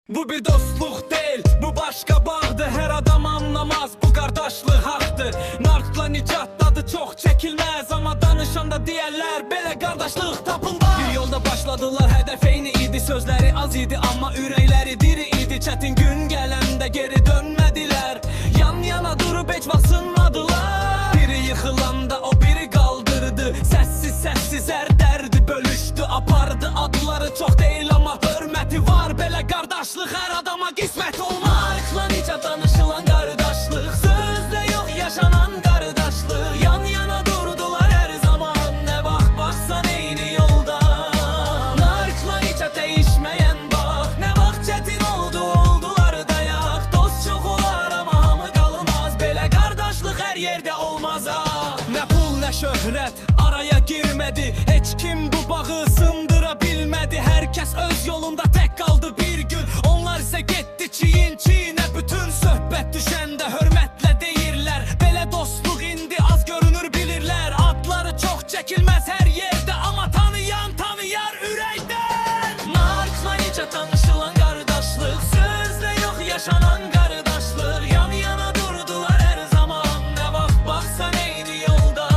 Bu bir dostluq deyil, bu başqa bağdır. Hər adam anlamaz, bu qardaşlıq haqdır. Narkla nicatdadır, çox çəkilməz. Amma danışanda deyərlər, belə qardaşlıq tapılmaz. Bir yolda başladılar, hədəf eyni idi. Sözləri az idi, amma ürəkləri diri idi. Çətin gün gələndə geri dönmədilər. Yan yana durub heç vaxt sınmadılar. Biri yıxılanda o biri qaldırdı. Səssiz hər dərdi bölüşdü, apardı. Adları çox deyil, amma hörməti var. Belə qardaşlıq hər adama qismət olmaz. Narkla necə danışılan qardaşlıq, sözlə yox yaşanan qardaşlıq. Yan yana durdular hər zaman, nə vaxt baxsan eyni yolda. Narkla necə dəyişməyən bax, nə vaxt çətin oldular dayaq. Dost çox olar amma hamı qalmaz, belə qardaşlıq hər yerdə olmaz. Nə pul nə şöhrət araya girmədi, heç kim bu bağı sındıra bilmədi. Hər kəs öz yolunda tək qaldı bir gün, onlar isə getdi çiyin-çiyinə. Bütün söhbət düşəndə hörmətlə deyirlər, belə dostluq indi az görünür bilirlər. Adları çox çəkilməz hər yerdə, amma tanıyan tanıyar ürəkdən. Narkla necə tanışılan qardaşlıq, sözlə yox yaşanan qardaşlıq. Yan yana durdular hər zaman, nə vaxt baxsan eyni yolda.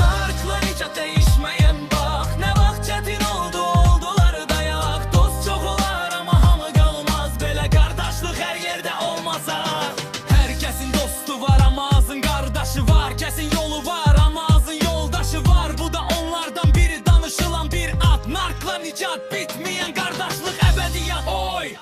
Narkla necə dəyişməyən bax, nə vaxt çətin oldular dayaq. Dost çox olar amma hamı qalmaz, belə qardaşlıq hər yerdə olmaz. Hər kəsin dostu var amma azın qardaşı var. Kəsin yolu var amma azın yoldaşı var. Bu da onlardan biri, danışılan bir ad. Narkla nicat bitməyən qardaşlıq əbədiyyat. Oy!